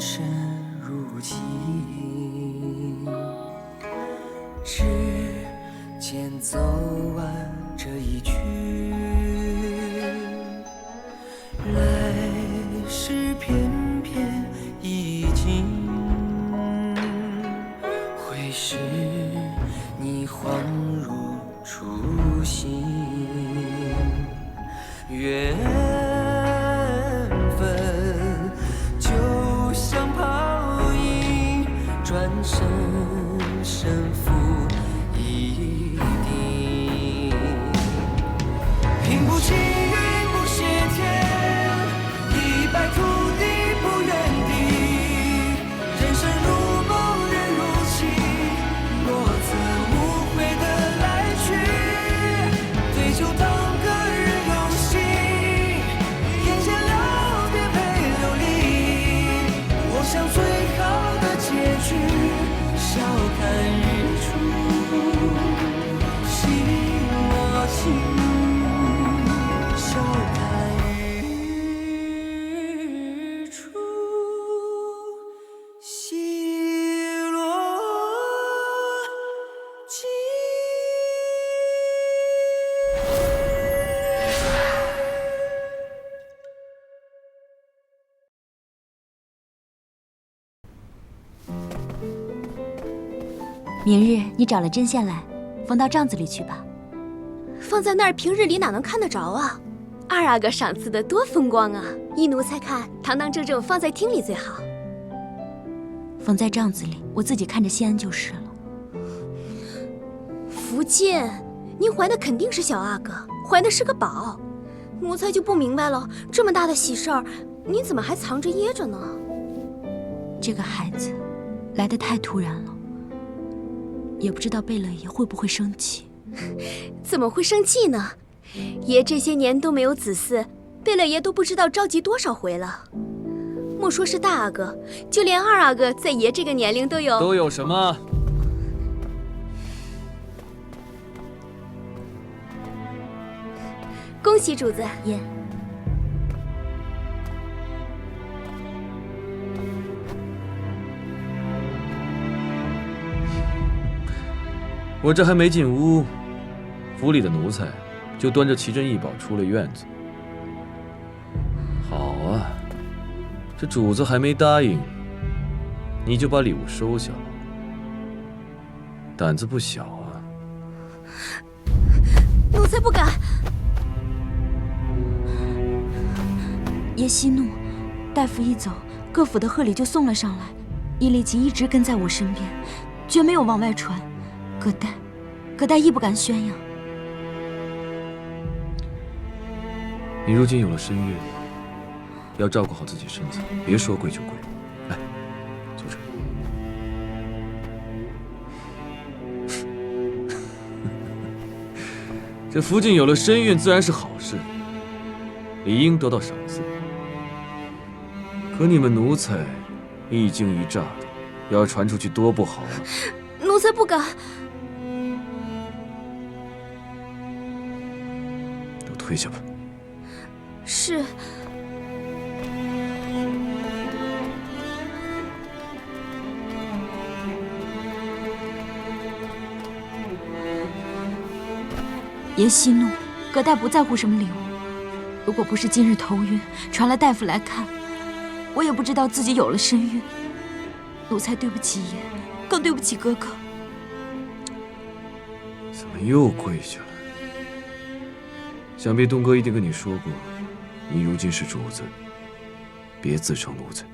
深如镜，指尖走完这一曲，来时翩翩已经，回时你恍如初心，缘分就像泡影，转身身负一定，平步青云不谢天，一败涂地不原地，人生如梦人如戏，若曾无悔的来去，对酒当歌人有心，眼前了别陪流离，我想最好的结局，笑看日出惜我情，笑看日出惜落尽。明日你找了针线来，缝到帐子里去吧。放在那儿，平日里哪能看得着啊？二阿哥赏赐的多风光啊！依奴才看，堂堂正正放在厅里最好。缝在帐子里，我自己看着心安就是了。福晋，您怀的肯定是小阿哥，怀的是个宝。奴才就不明白了，这么大的喜事儿，您怎么还藏着掖着呢？这个孩子来得太突然了，也不知道贝勒爷会不会生气。怎么会生气呢？爷这些年都没有子嗣，贝勒爷都不知道着急多少回了。莫说是大阿哥，就连二阿哥在爷这个年龄都有什么？恭喜主子。爷，我这还没进屋，府里的奴才就端着奇珍异宝出了院子。好啊，这主子还没答应，你就把礼物收下了，胆子不小啊！奴才不敢。爷息怒，大夫一走，各府的贺礼就送了上来，伊利吉一直跟在我身边，绝没有往外传。葛代亦不敢宣扬。你如今有了身孕，要照顾好自己身子，别说跪就跪。来，坐这。这福晋有了身孕，自然是好事，理应得到赏赐。可你们奴才一惊一乍的，要传出去多不好啊！奴才不敢。都退下吧。是。爷息怒，葛代不在乎什么礼物。如果不是今日头晕，传了大夫来看，我也不知道自己有了身孕。奴才对不起爷，更对不起哥哥。怎么又跪下了？想必东哥一定跟你说过，你如今是主子，别自称奴才。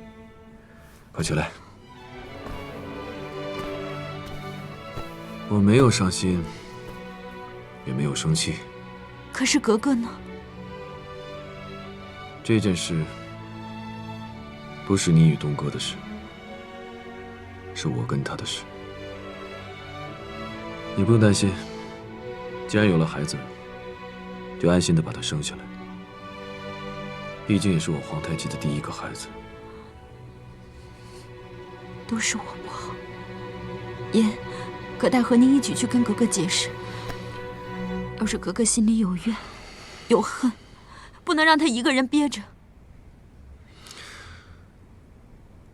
快起来！我没有伤心，也没有生气。可是格格呢？这件事不是你与东哥的事，是我跟他的事。你不用担心，既然有了孩子，就安心的把他生下来。毕竟也是我皇太极的第一个孩子。都是我不好。爷，葛代和您一起去跟格格解释。要是格格心里有怨，有恨，不能让她一个人憋着。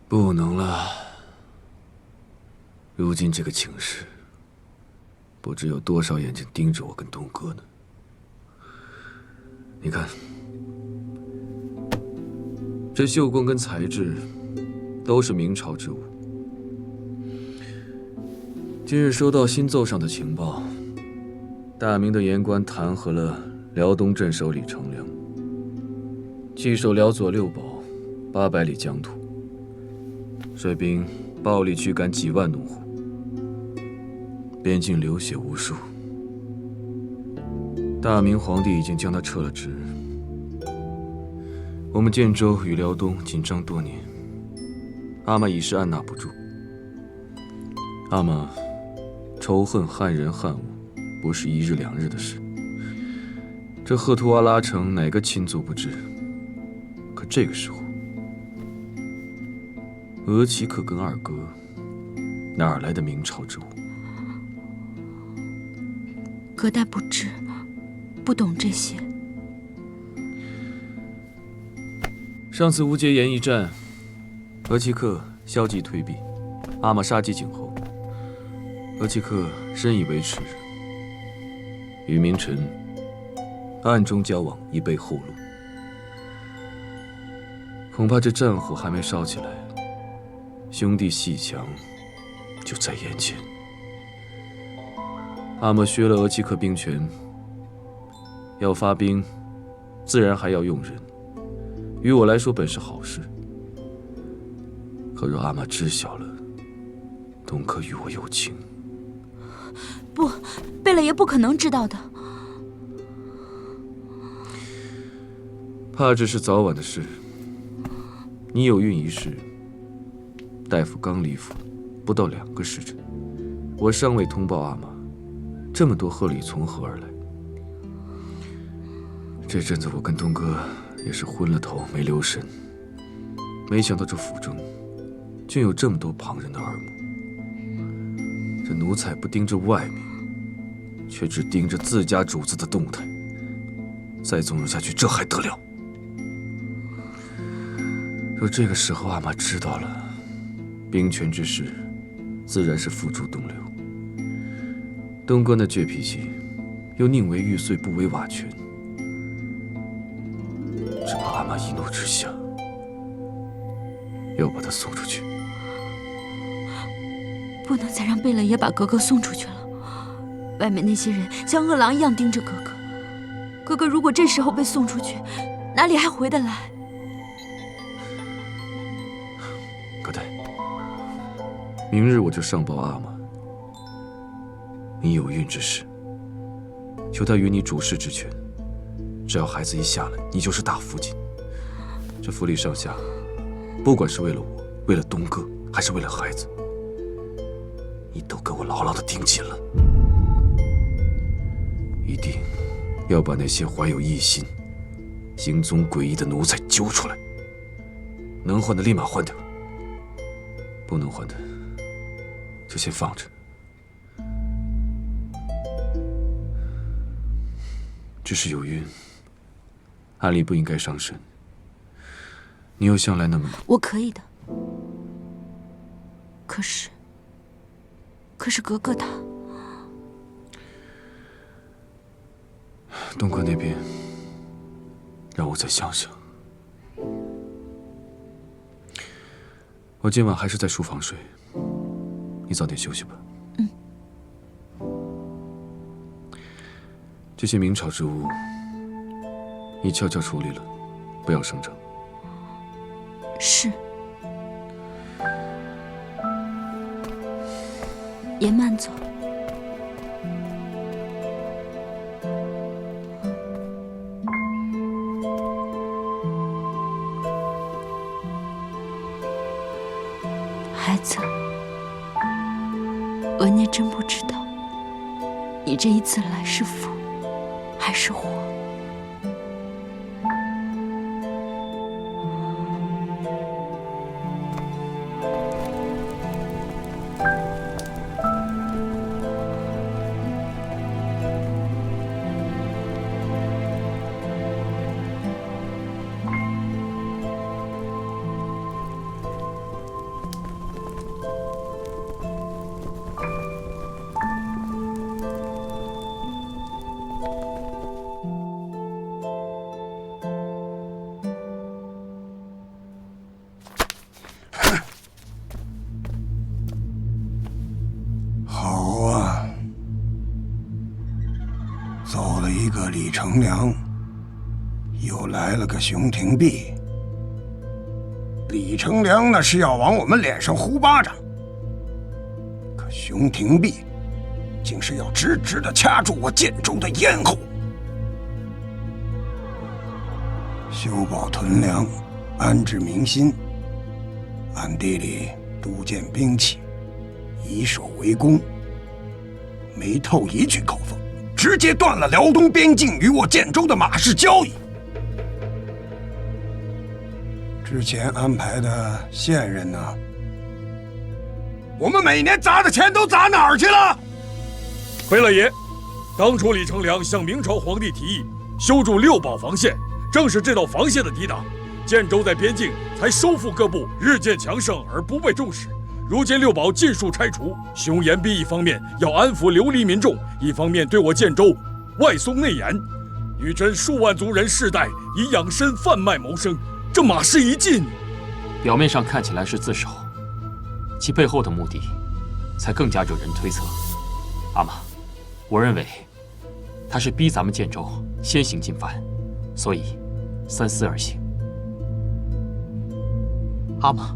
不能了。如今这个情势，不知有多少眼睛盯着我跟东哥呢。你看，这绣冠跟材质都是明朝之物。今日收到新奏上的情报，大明的言官弹劾了辽东镇守李成梁，弃守辽左六堡800里疆土，率兵暴力驱赶几万农户，边境流血无数。大明皇帝已经将他撤了职。我们建州与辽东紧张多年，阿玛已是按捺不住。阿玛仇恨汉人汉武，不是1日2日的事。这赫图阿拉城哪个亲族不知？可这个时候，额齐克跟二哥哪儿来的明朝之物？葛代不知，不懂这些。上次无节岩一战，额齐克消极退避，阿玛杀鸡儆猴。额齐克深以为耻，与明臣暗中交往，以备后路。恐怕这战火还没烧起来，兄弟阋墙就在眼前。阿玛削了额齐克兵权，要发兵，自然还要用人。于我来说本是好事，可若阿玛知晓了东哥与我有情，不，贝勒爷不可能知道的。怕只是早晚的事。你有孕一事，大夫刚离府，不到2个时辰，我尚未通报阿玛，这么多贺礼从何而来？这阵子我跟东哥也是昏了头没留神，没想到这府中竟有这么多旁人的耳目。这奴才不盯着外面，却只盯着自家主子的动态，再纵容下去，这还得了？若这个时候阿玛知道了，兵权之事，自然是付诸东流。东哥那倔脾气，又宁为玉碎不为瓦全，只怕阿玛一怒之下，要把他送出去。不能再让贝勒爷把格格送出去了。外面那些人像饿狼一样盯着格格，格格如果这时候被送出去，哪里还回得来？葛代，明日我就上报阿玛，你有孕之事，求他与你主事之权。只要孩子一下来，你就是大福晋。这府里上下，不管是为了我，为了东哥，还是为了孩子，你都给我牢牢地盯紧了。一定要把那些怀有异心、行踪诡异的奴才揪出来，能换的立马换掉，不能换的就先放着。只是有孕，按理不应该伤身。你又向来那么……我可以的。可是格格他……东哥那边，让我再想想。我今晚还是在书房睡，你早点休息吧。嗯。这些明朝之物，你悄悄处理了，不要声张。是。爷慢走。孩子，额内真不知道，你这一次来是福还是祸。成梁又来了个熊廷弼。李成梁那是要往我们脸上呼巴掌，可熊廷弼竟是要直直地掐住我建州的咽喉。修保屯粮，安置民心，暗地里督建兵器，以守为攻，没透一句口风，直接断了辽东边境与我建州的马市交易。之前安排的线人呢？我们每年砸的钱都砸哪儿去了？回了爷，当初李成梁向明朝皇帝提议修筑六堡防线，正是这道防线的抵挡，建州在边境才收复各部，日渐强盛而不被重视。如今六堡尽数拆除，熊延弼一方面要安抚流离民众，一方面对我建州外松内严，女真数万族人世代以养身贩卖谋生，这马市一进，表面上看起来是自首，其背后的目的才更加惹人推测。阿玛，我认为他是逼咱们建州先行进犯，所以三思而行。阿玛，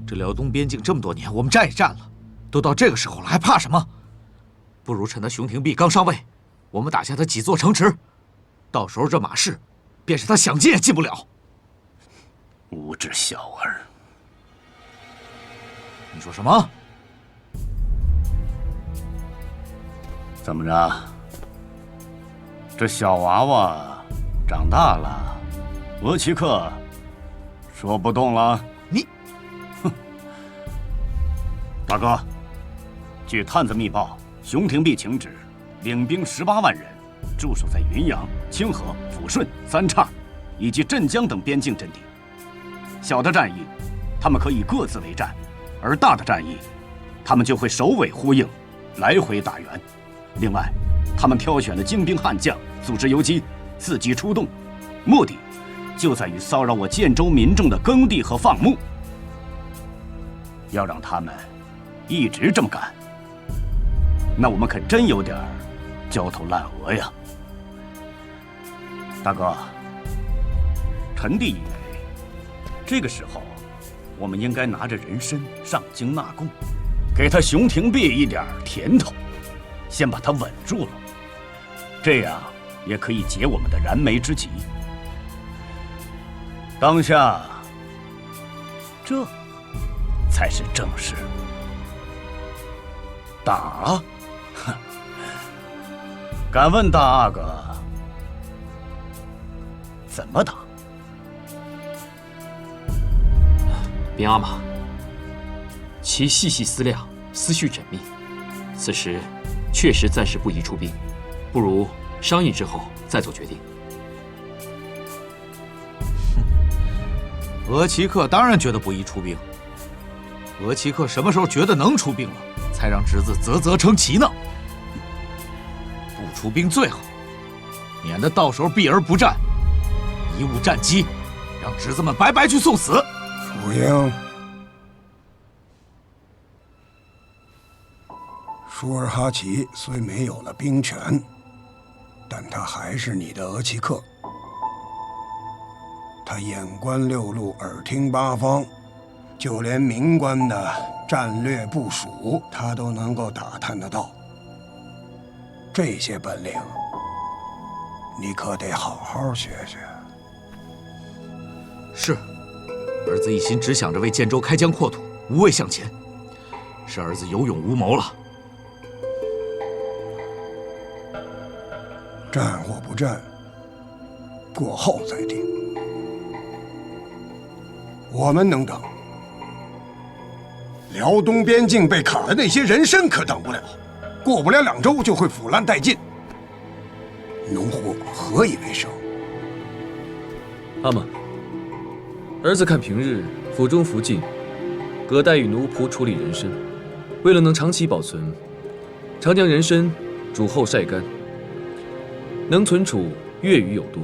这辽东边境这么多年，我们战也战了，都到这个时候了，还怕什么？不如趁他熊廷弼刚上位，我们打下他几座城池，到时候这马市，便是他想进也进不了。无知小儿！你说什么？怎么着？这小娃娃长大了，额齐克说不动了？你，哼！大哥，据探子密报，熊廷弼请旨，领兵18万人，驻守在云阳、清河、抚顺、三岔以及镇江等边境阵地。小的战役，他们可以各自为战；而大的战役，他们就会首尾呼应，来回打援。另外，他们挑选的精兵悍将，组织游击，伺机出动，目的就在于骚扰我建州民众的耕地和放牧。要让他们一直这么干，那我们可真有点焦头烂额呀！大哥，臣弟以为，这个时候，我们应该拿着人参上京纳贡，给他熊廷弼一点甜头，先把他稳住了，这样也可以解我们的燃眉之急。当下，这才是正事。打？哼！敢问大阿哥，怎么打？禀阿玛，其细细思量，思绪缜密，此时确实暂时不宜出兵，不如商议之后再做决定。额齐克当然觉得不宜出兵。额齐克什么时候觉得能出兵了，才让侄子啧啧称奇呢？不出兵最好，免得到时候避而不战，贻误战机，让侄子们白白去送死。楚英，舒尔哈齐虽没有了兵权，但他还是你的额齐克。他眼观六路，耳听八方，就连民官的战略部署，他都能够打探得到。这些本领，你可得好好学学。是，儿子一心只想着为建州开疆扩土，无畏向前，是儿子有勇无谋了。战或不战，过后再定。我们能等，辽东边境被砍的那些人参可等不了，过不了2周就会腐烂殆尽，农户何以为生？阿玛，儿子看平日府中福晋，葛代与奴仆处理人参，为了能长期保存，常将人参煮后晒干，能存储月余有多，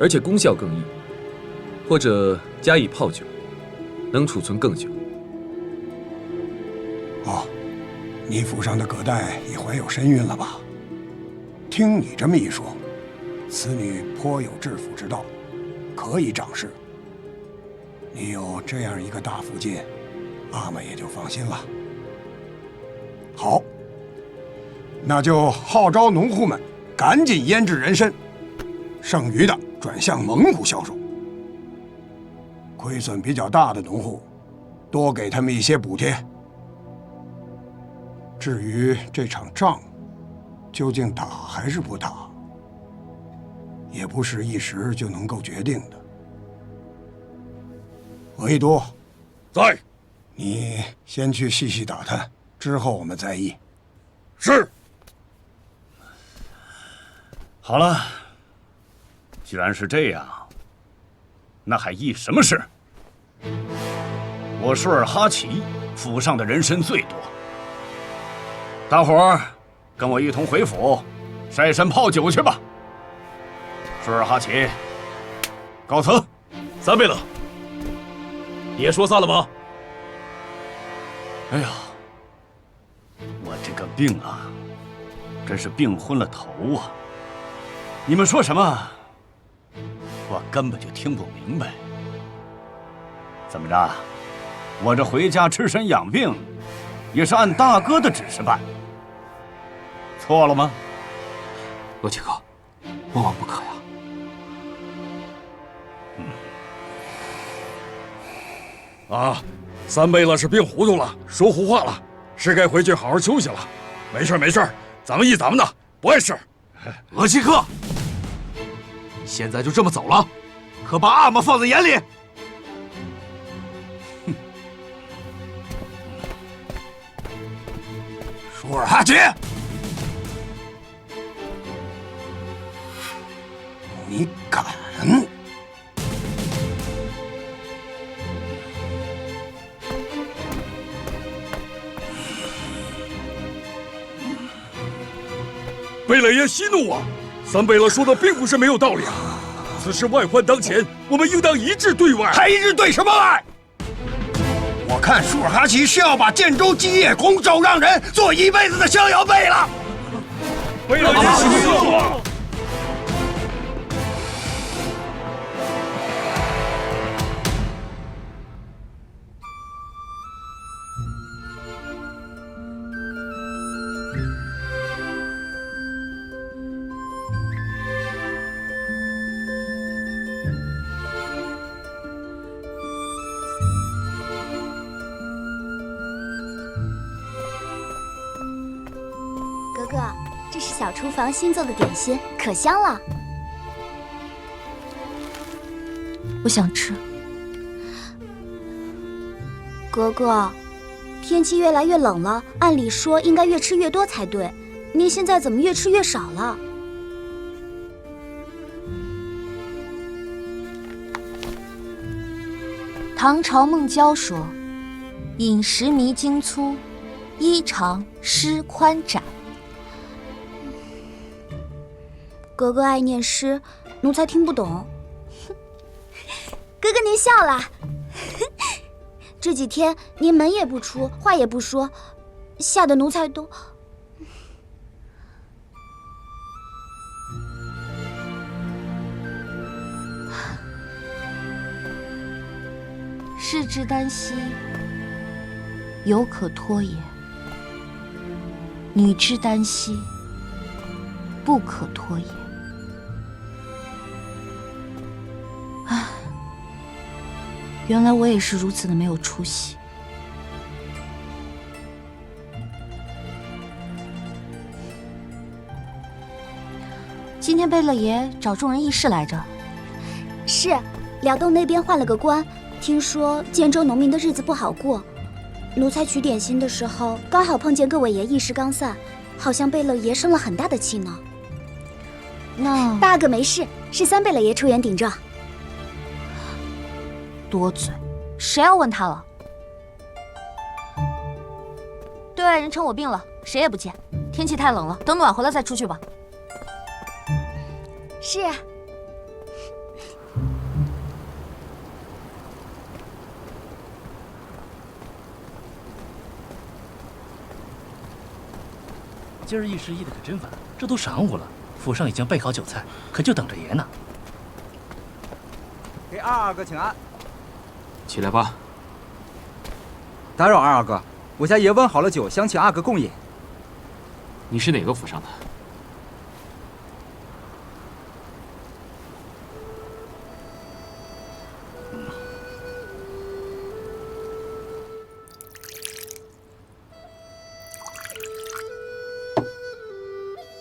而且功效更益。或者加以泡酒，能储存更久。哦，你府上的葛代已怀有身孕了吧？听你这么一说，此女颇有治府之道，可以掌事。你有这样一个大福晋，阿玛也就放心了。好，那就号召农户们赶紧腌制人参，剩余的转向蒙古销售。亏损比较大的农户，多给他们一些补贴。至于这场仗，究竟打还是不打，也不是一时就能够决定的。维多，在。你先去细细打探，之后我们再议。是。好了，既然是这样，那还议什么事？我舒尔哈齐府上的人参最多，大伙儿跟我一同回府晒山泡酒去吧。舒尔哈齐，告辞。三贝勒，也说散了吗？哎呀，我这个病啊，真是病昏了头啊！你们说什么，我根本就听不明白。怎么着，我这回家吃参养病，也是按大哥的指示办，错了吗？罗杰克，万万不可呀！啊，三贝勒是病糊涂了，说胡话了，是该回去好好休息了。没事没事，咱们议咱们的，不碍事。额齐克，现在就这么走了，可把阿玛放在眼里。舒尔哈齐，你敢！贝勒爷息怒啊！三贝勒说的并不是没有道理啊！此事外患当前，我们应当一致对外。还一致对什么外？我看舒尔哈齐是要把建州基业拱手让人，做一辈子的逍遥辈了。贝勒爷息怒啊！哥哥，这是小厨房新做的点心，可香了。我想吃。格格，天气越来越冷了，按理说应该越吃越多才对，您现在怎么越吃越少了？唐朝孟郊说：“饮食弥精粗，衣长诗宽窄。”格格爱念诗，奴才听不懂。哥哥您笑了。这几天您门也不出，话也不说，吓得奴才都……士之耽兮，犹可脱也；女之耽兮，不可脱也。唉，原来我也是如此的没有出息。今天贝勒爷找众人议事来着。是，辽东那边换了个官，听说建州农民的日子不好过。奴才取点心的时候，刚好碰见各位爷议事刚散，好像贝勒爷生了很大的气呢。那大哥没事，是三贝勒爷出言顶撞。多嘴，谁要问他了？对外人称我病了，谁也不见。天气太冷了，等暖和了再出去吧。是。今儿议事议的可真烦，这都晌午了，府上已经备好酒菜，可就等着爷呢。给二哥请安。起来吧。打扰二哥，我家爷温好了酒，想请阿哥共饮。你是哪个府上的？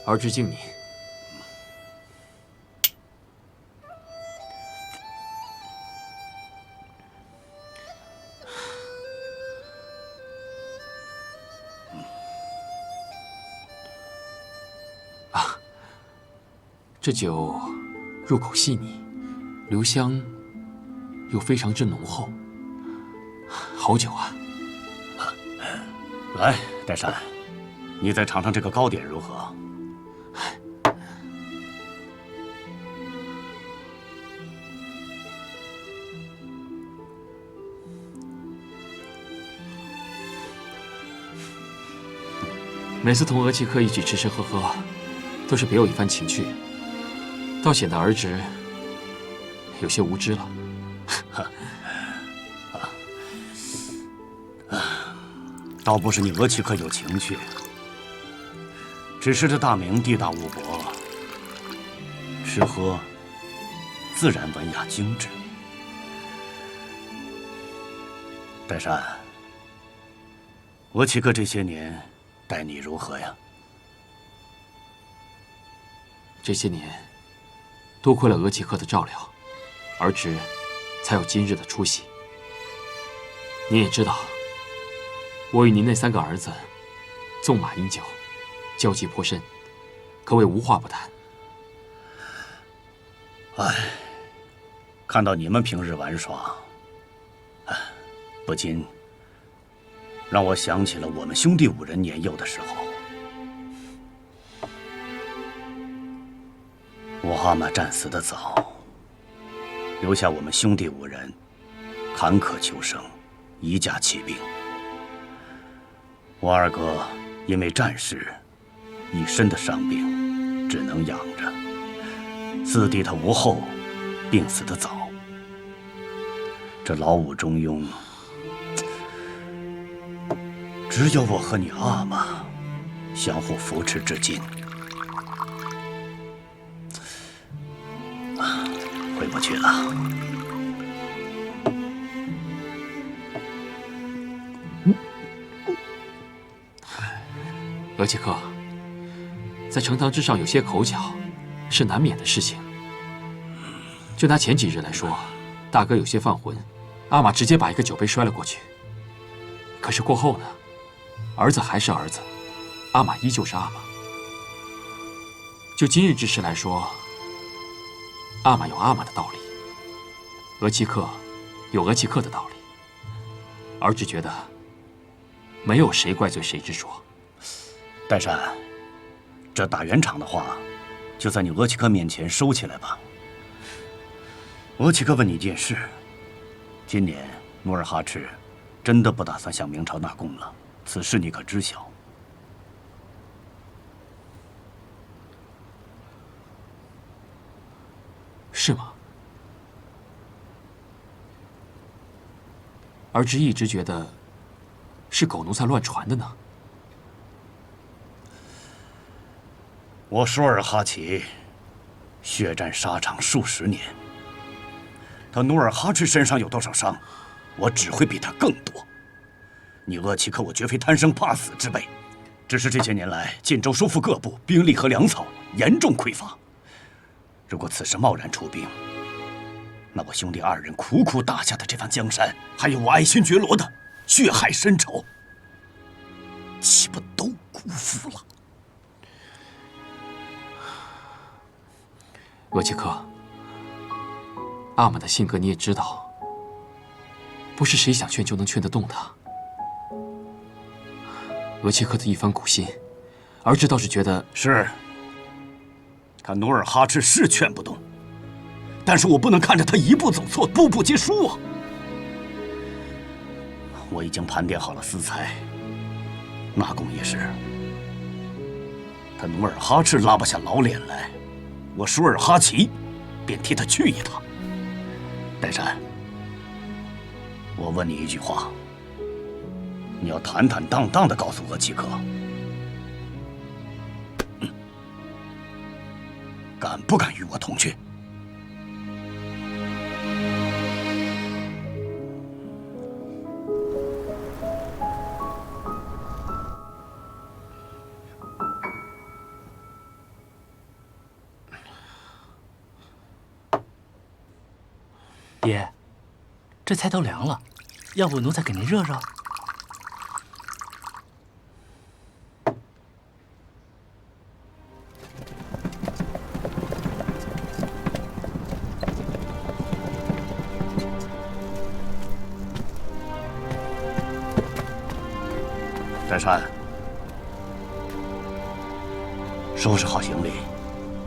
儿侄敬你。啊，这酒入口细腻，留香又非常之浓厚，好酒啊！来，岱山，你再尝尝这个糕点如何？每次同额齐客一起吃吃喝喝，都是别有一番情趣，倒显得儿侄有些无知了。倒不是你额齐客有情趣，只是这大明地大物博，吃喝自然文雅精致。岱山，额齐客这些年待你如何呀？这些年，多亏了额齐客的照料，儿侄才有今日的出息。您也知道，我与您那3个儿子，纵马饮酒，交际颇深，可谓无话不谈。唉，看到你们平日玩耍，不禁让我想起了我们兄弟5人年幼的时候。我阿玛战死的早，留下我们兄弟5人坎坷求生，一架起兵。我二哥因为战事，一身的伤病，只能养着。四弟他无后，病死的早。这老五中庸，只有我和你阿玛相互扶持至今。回不去了。额齐客，在呈堂之上有些口角，是难免的事情。就拿前几日来说，大哥有些犯浑，阿玛直接把一个酒杯摔了过去。可是过后呢，儿子还是儿子，阿玛依旧是阿玛。就今日之事来说，阿玛有阿玛的道理，额齐客有额齐客的道理。儿侄觉得，没有谁怪罪谁之说。岱山，这打圆场的话，就在你额齐克面前收起来吧。额齐克问你一件事：今年努尔哈赤真的不打算向明朝纳贡了？此事你可知晓？是吗？儿侄一直觉得是狗奴才乱传的呢。我舒尔哈齐血战沙场数10年，他努尔哈赤身上有多少伤，我只会比他更多。你额齐克，我绝非贪生怕死之辈，只是这些年来晋州收复各部，兵力和粮草严重匮乏。如果此时贸然出兵，那我兄弟2人苦苦打下的这番江山，还有我爱新觉罗的血海深仇，岂不都辜负了？额齐克，阿玛的性格你也知道，不是谁想劝就能劝得动的。额齐克的一番苦心，儿侄倒是觉得是。他努尔哈赤是劝不动，但是我不能看着他一步走错，步步皆输啊！我已经盘点好了私财，纳贡一事，他努尔哈赤拉不下老脸来，我舒尔哈齐便替他去一趟。岱山，我问你一句话，你要坦坦荡荡地告诉额齐克，敢不敢与我同去？爷，这菜都凉了，要不奴才给您热热？岱山，收拾好行李，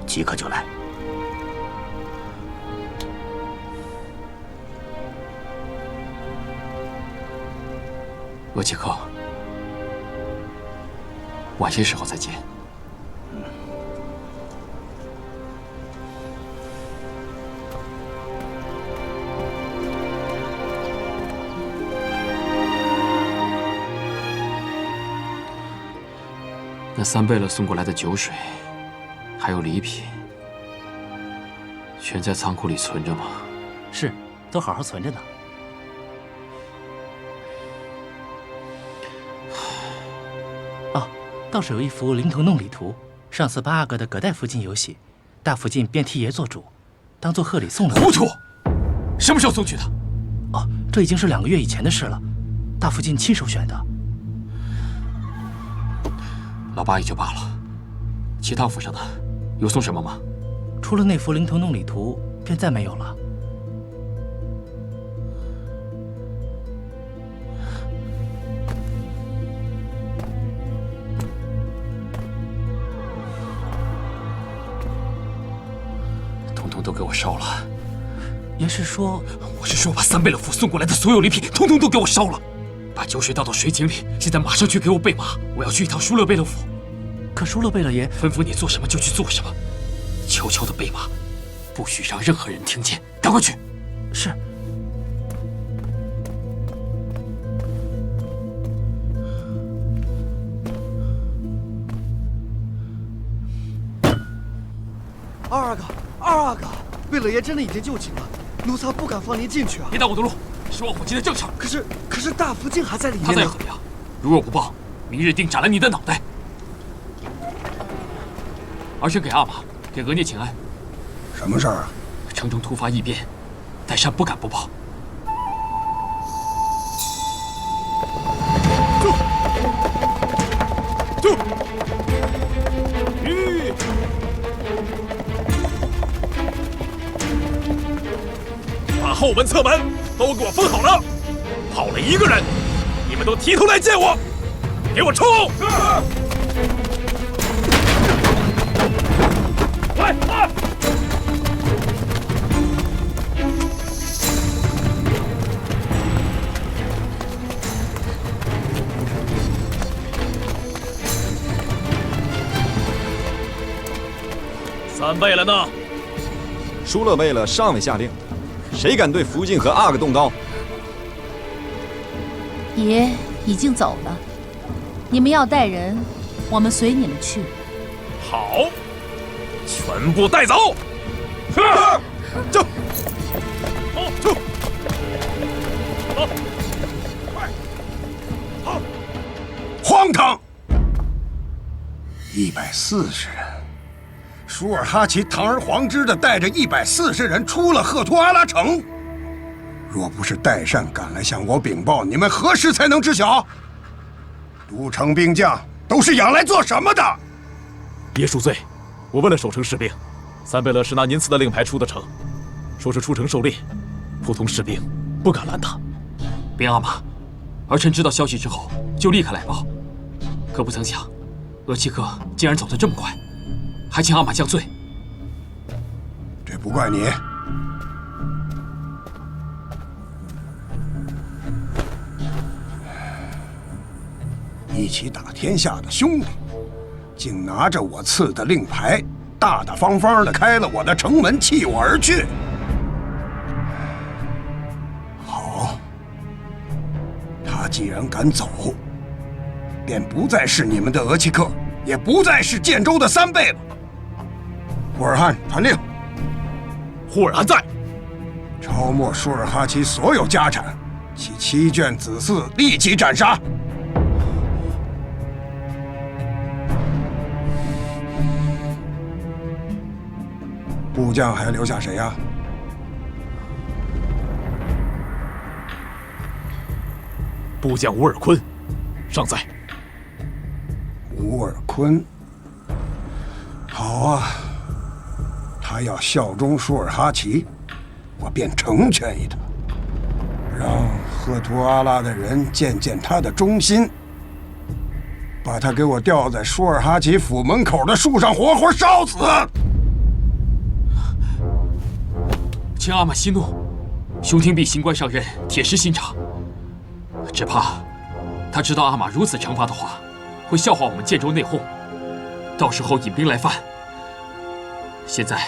即刻就来。额齐克，晚些时候再见。那三贝勒送过来的酒水，还有礼品，全在仓库里存着吗？是，都好好存着呢。倒是有一幅灵童弄礼图，上次8阿哥的葛代福晋有喜，大福晋便替爷做主，当做贺礼送了。糊涂！什么时候送去的？哦，这已经是2个月以前的事了，大福晋亲手选的。老八也就罢了，其他府上的有送什么吗？除了那幅灵童弄礼图，便再没有了。都给我烧了！爷是说，我是说把三贝勒府送过来的所有礼品，统统都给我烧了，把酒水倒到水井里，现在马上去给我备马，我要去一趟舒勒贝勒府。可舒勒贝勒爷吩咐你做什么就去做什么，悄悄的备马，不许让任何人听见，赶快去。是。二阿哥，贝勒爷真的已经就寝了，奴才不敢放您进去啊！别挡我的路，是王府进的正事。可是大福晋还在里面呢。他在又怎么样？如若不报，明日定斩了你的脑袋。儿臣给阿玛，给额聂请安。什么事儿啊？城中突发异变，岱山不敢不报。住！把后门、侧门都给我封好了，跑了1个人，你们都提头来见我，给我冲！来！三贝勒呢？舒勒贝勒尚未下令，谁敢对福晋和阿哥动刀？爷已经走了，你们要带人，我们随你们去。好，全部带走！走！走！好！荒唐！140人，舒尔哈齐堂而皇之的带着140人出了赫图阿拉城。若不是代善赶来向我禀报，你们何时才能知晓？都城兵将都是养来做什么的？爷恕罪，我问了守城士兵，三贝勒是拿您赐的令牌出的城，说是出城狩猎，普通士兵不敢拦他。边阿玛，儿臣知道消息之后就立刻来报，可不曾想，额齐克竟然走得这么快，还请阿玛降罪。这不怪你。一起打天下的兄弟，竟拿着我赐的令牌，大大方方地开了我的城门，弃我而去。好，他既然敢走，便不再是你们的额齐克，也不再是建州的3倍了。呼尔汗传令，呼尔汗在，抄没舒尔哈齐所有家产，其7眷子嗣立即斩杀。部将还留下谁呀？部将乌尔坤，尚在。乌尔坤，好啊，他要效忠舒尔哈齐，我便成全于他，让赫图阿拉的人见见他的忠心，把他给我吊在舒尔哈齐府门口的树上活活烧死。请阿玛息怒，兄廷弼行官上任，铁石心肠，只怕他知道阿玛如此惩罚的话，会笑话我们建州内讧，到时候引兵来犯。现在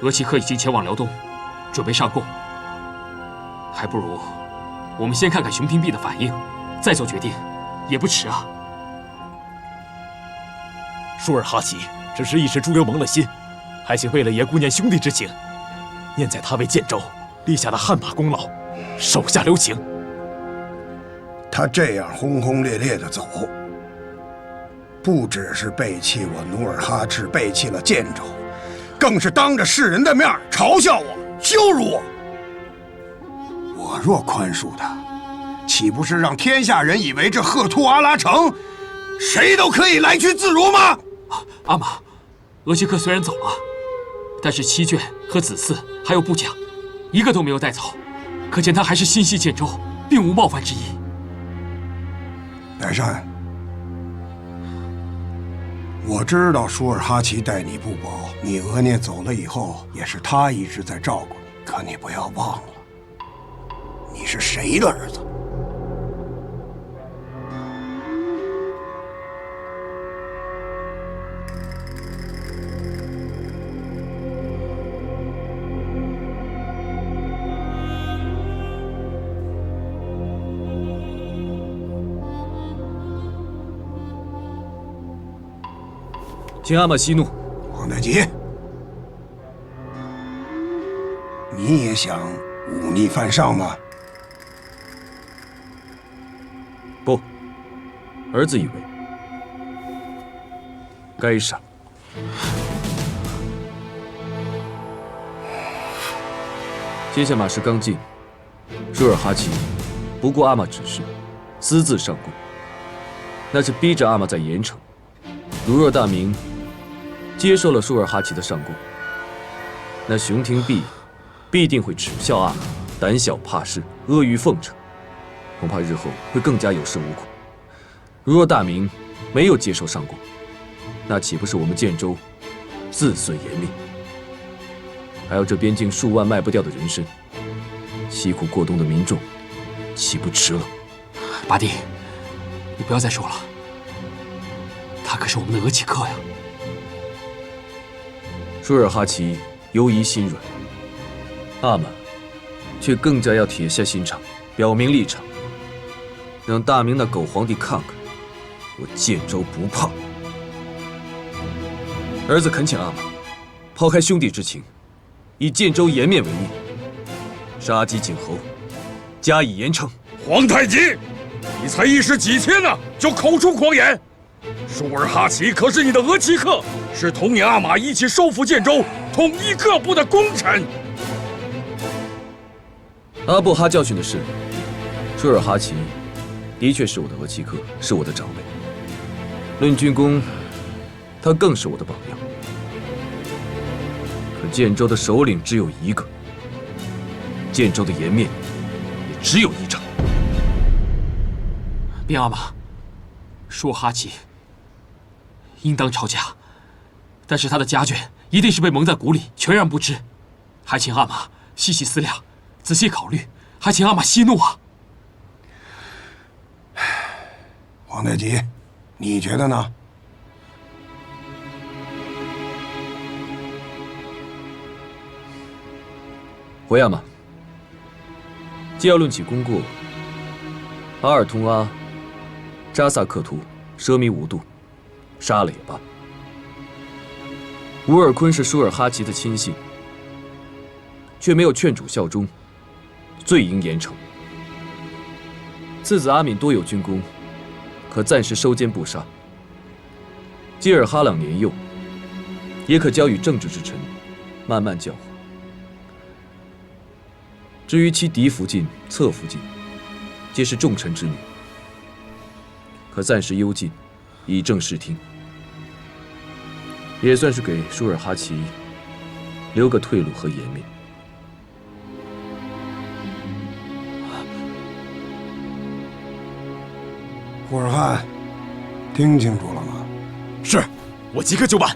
额齐克已经前往辽东，准备上贡，还不如我们先看看熊廷弼的反应，再做决定，也不迟啊。舒尔哈齐只是一时猪油蒙了心，还请贝勒爷顾念兄弟之情，念在他为建州立下的汗马功劳，手下留情。他这样轰轰烈烈的走，不只是背弃我努尔哈赤，背弃了建州，更是当着世人的面嘲笑我，羞辱我。我若宽恕他，岂不是让天下人以为这赫图阿拉城谁都可以来去自如吗？阿玛，额齐克虽然走了，但是7眷和子嗣还有部将，一个都没有带走，可见他还是心系建州，并无冒犯之意。乃善，我知道舒尔哈齐待你不薄，你额聂走了以后，也是他一直在照顾你。可你不要忘了，你是谁的儿子？请阿玛息怒。皇太极，你也想忤逆犯上吗？不，儿子以为该杀。接下马氏刚进，舒尔哈齐不顾阿玛指示，私自上贡，那是逼着阿玛在盐城。如若大明接受了舒尔哈齐的上贡，那熊廷弼必定会耻笑阿玛胆小怕事、阿谀奉承，恐怕日后会更加有恃无恐。如若大明没有接受上贡，那岂不是我们建州自损颜面？还有这边境数万卖不掉的人参，凄苦过冬的民众，岂不迟了？八弟，你不要再说了，他可是我们的额齐克呀。舒尔哈齐犹疑心软，阿玛却更加要铁下心肠，表明立场，让大明那狗皇帝看看我建州不怕。儿子恳请阿玛抛开兄弟之情，以建州颜面为念，杀鸡儆猴，加以严惩。皇太极，你才一时几天呢，就口出狂言！舒尔哈齐可是你的额齐克，是同你阿玛一起收复建州、统一各部的功臣。阿布哈教训的是，舒尔哈齐的确是我的额齐克，是我的长辈。论军功，他更是我的榜样。可建州的首领只有一个，建州的颜面也只有一张。禀阿玛，舒尔哈齐应当抄家，但是他的家眷一定是被蒙在鼓里，全然不知。还请阿玛细细思量，仔细考虑，还请阿玛息怒啊！皇太极，你觉得呢？回阿玛，既要论起功过，阿尔通阿、扎萨克图奢靡无度，杀了也罢。乌尔坤是舒尔哈齐的亲信，却没有劝主效忠，罪应严惩。次子阿敏多有军功，可暂时收监不杀。基尔哈朗年幼，也可交与正直之臣，慢慢教化。至于其嫡福晋、侧福晋，皆是重臣之女，可暂时幽禁，以正视听，也算是给舒尔哈齐留个退路和颜面。胡尔汗，听清楚了吗？是，我即刻就办。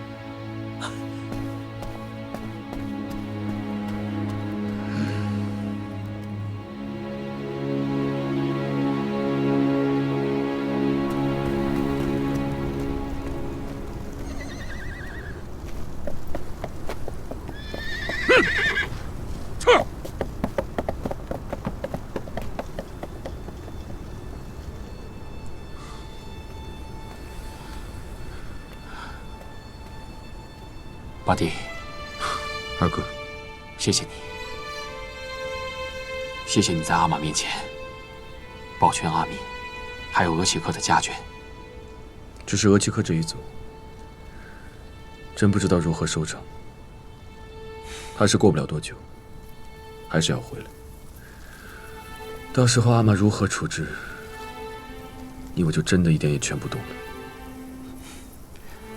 八弟，二哥，谢谢你，谢谢你在阿玛面前保全阿敏，还有额齐克的家眷。只是额齐克这一走，真不知道如何收场。怕是过不了多久，还是要回来。到时候阿玛如何处置，你我就真的一点也劝不动了。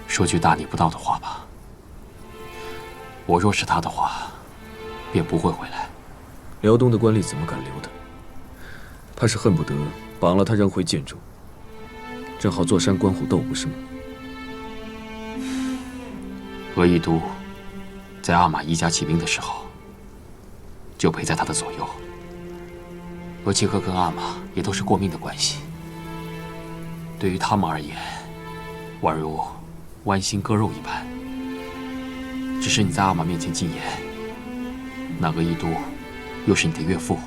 说句大逆不道的话吧。我若是他的话，便不会回来。辽东的官吏怎么敢留他？怕是恨不得绑了他扔回建州，正好坐山观虎斗，不是吗？额亦都在阿玛一家起兵的时候，就陪在他的左右。额齐克跟阿玛也都是过命的关系，对于他们而言，宛如剜心割肉一般。只是你在阿玛面前进言，那额亦都又是你的岳父，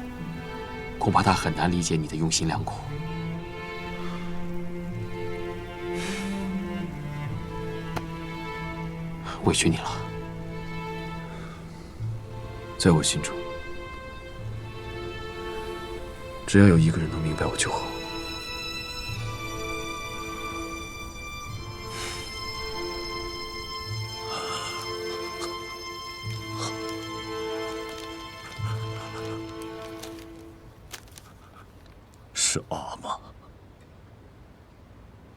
恐怕他很难理解你的用心良苦。委屈你了。在我心中，只要有一个人能明白我就好。是阿玛，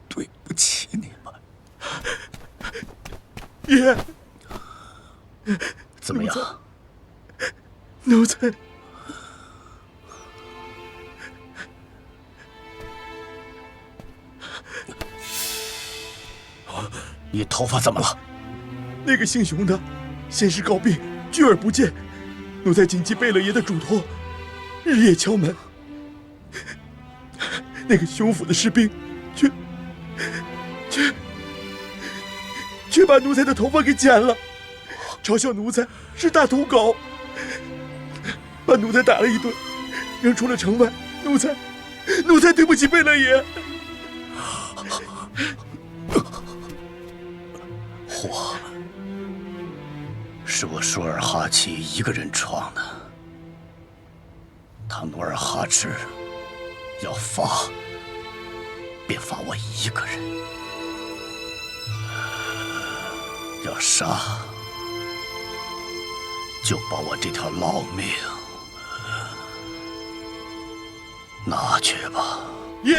对不起你们。爷，怎么样？奴才，你头发怎么了？那个姓熊的，先是告病，拒而不见。奴才谨记贝勒爷的嘱托，日夜敲门。那个熊府的士兵，却把奴才的头发给剪了，嘲笑奴才是大土狗，把奴才打了一顿，扔出了城外。奴才对不起贝勒爷。祸是我舒尔哈齐一个人闯的，他努尔哈赤要罚，便罚我一个人；要杀，就把我这条老命拿去吧。爷！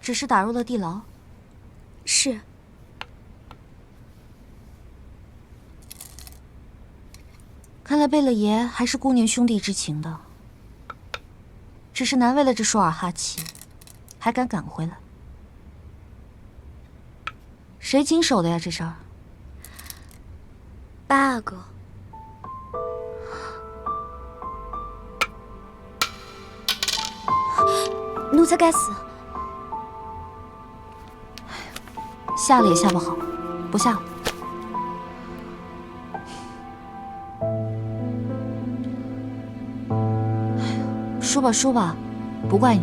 只是打入了地牢。是。看来贝勒爷还是顾念兄弟之情的，只是难为了这舒尔哈齐，还敢赶回来。谁经手的呀？这事儿？八阿哥。奴才该死。下了也下不好，不下了。输吧输吧，不怪你。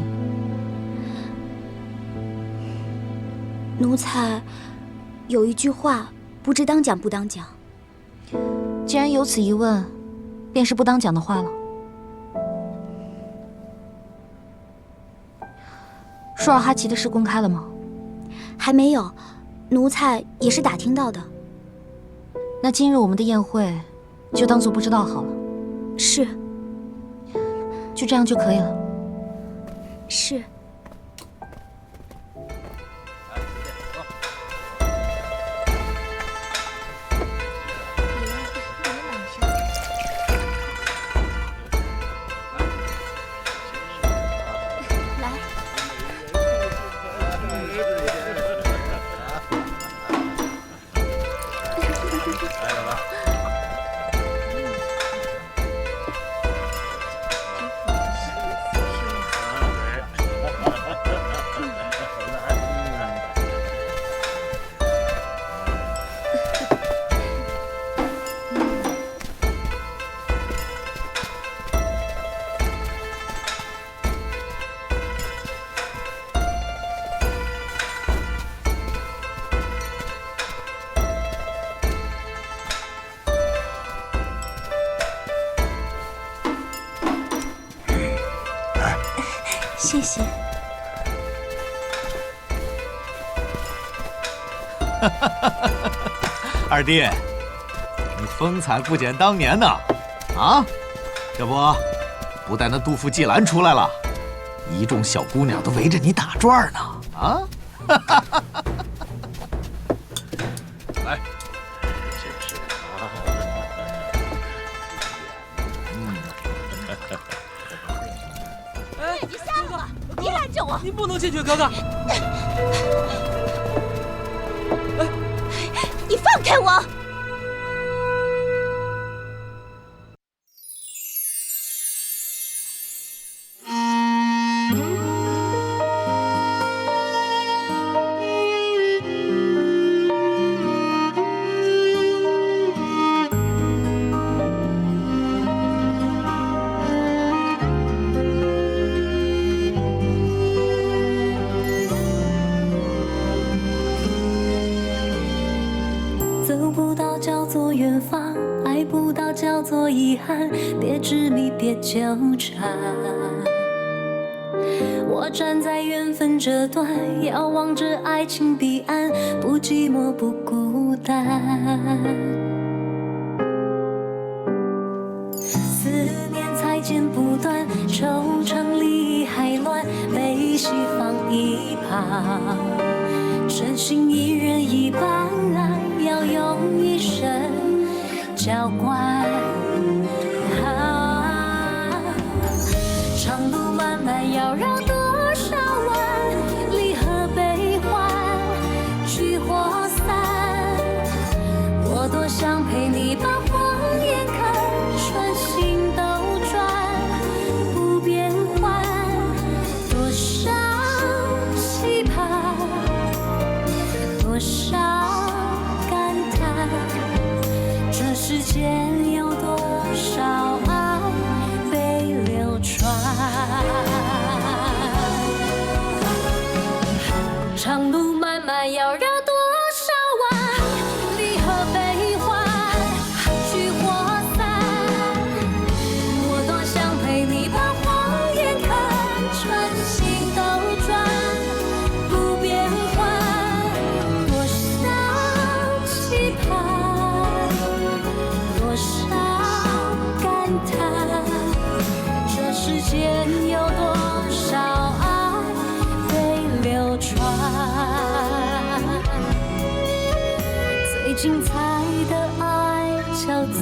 奴才有一句话，不知当讲不当讲。既然有此一问，便是不当讲的话了。舒尔哈齐的事公开了吗？还没有，奴才也是打听到的。那今日我们的宴会，就当做不知道好了。是。就这样就可以了。是。谢谢。二弟，你风采不减当年呢，啊？这不带那杜甫季兰出来了，一众小姑娘都围着你打转呢，啊？来，真是啊。你瞎了吧？别拦着我！你不能进去，哥哥。你放开我！走不到叫做远方，爱不到叫做遗憾，别执迷，别纠缠。我站在缘分这端，遥望着爱情彼岸，不寂寞，不孤单。思念才剪不断，惆怅离还乱，悲喜放一旁，真心一人一半，要用一生浇灌。长路漫漫，要绕多少弯？离合悲欢，聚或散。我多想陪你把谎言看，穿心兜转，不变换。多少期盼，多少感叹，这世间有多少爱被流传。长路漫漫，要绕多少弯？离合悲欢，聚或散。我多想陪你把谎言看，穿心兜转，不变换。多少期盼，多少感叹，这世间有多少爱被流传。最精彩的爱叫做